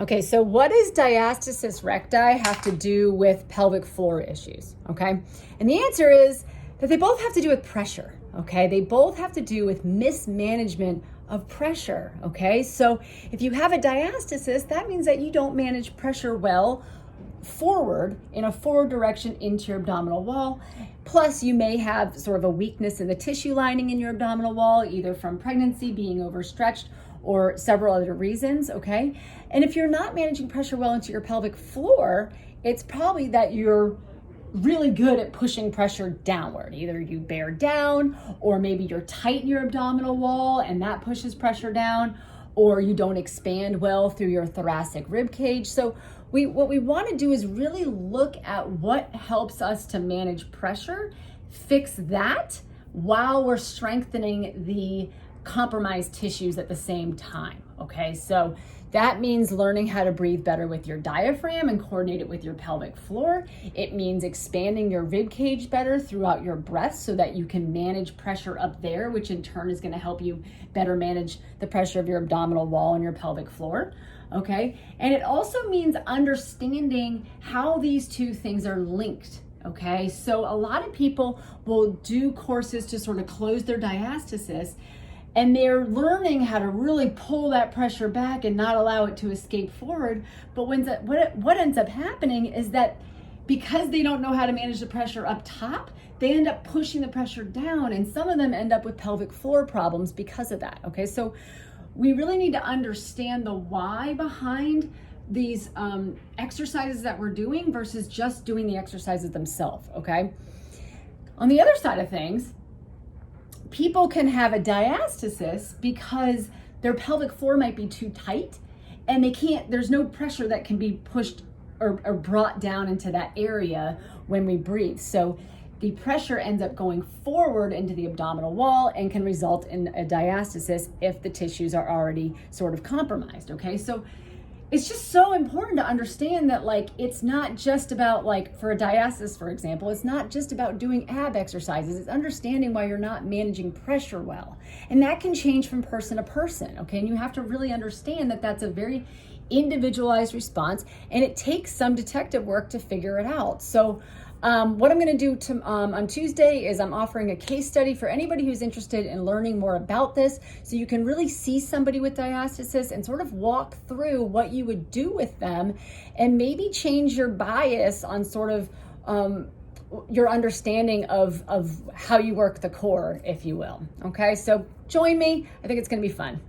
Okay, so what does diastasis recti have to do with pelvic floor issues? Okay, and the answer is that they both have to do with pressure. Okay, they both have to do with mismanagement of pressure. Okay, so if you have a diastasis, that means that you don't manage pressure well forward in a forward direction into your abdominal wall. Plus, you may have sort of a weakness in the tissue lining in your abdominal wall, either from pregnancy, being overstretched, or several other reasons, okay? And if you're not managing pressure well into your pelvic floor, it's probably that you're really good at pushing pressure downward. Either you bear down, or maybe you're tight in your abdominal wall and that pushes pressure down, or you don't expand well through your thoracic rib cage. So what we want to do is really look at what helps us to manage pressure, fix that while we're strengthening the compromised tissues at the same time. Okay, so that means learning how to breathe better with your diaphragm and coordinate it with your pelvic floor. It means expanding your rib cage better throughout your breath so that you can manage pressure up there, which in turn is going to help you better manage the pressure of your abdominal wall and your pelvic floor. Okay, and it also means understanding how these two things are linked. Okay, so a lot of people will do courses to sort of close their diastasis, and they're learning how to really pull that pressure back and not allow it to escape forward. But what ends up happening is that because they don't know how to manage the pressure up top, they end up pushing the pressure down, and some of them end up with pelvic floor problems because of that. Okay, so we really need to understand the why behind these exercises that we're doing versus just doing the exercises themselves. Okay, on the other side of things, people can have a diastasis because their pelvic floor might be too tight and there's no pressure that can be pushed or brought down into that area when we breathe. So the pressure ends up going forward into the abdominal wall and can result in a diastasis if the tissues are already sort of compromised. Okay, so it's just so important to understand that, like, it's not just about, like, for a diastasis, for example, it's not just about doing ab exercises. It's understanding why you're not managing pressure well. And that can change from person to person, okay? And you have to really understand that that's a very individualized response, and it takes some detective work to figure it out. So what I'm going to do on Tuesday is I'm offering a case study for anybody who's interested in learning more about this, so you can really see somebody with diastasis and sort of walk through what you would do with them and maybe change your bias on sort of your understanding of how you work the core, if you will. Okay, so join me. I think it's going to be fun.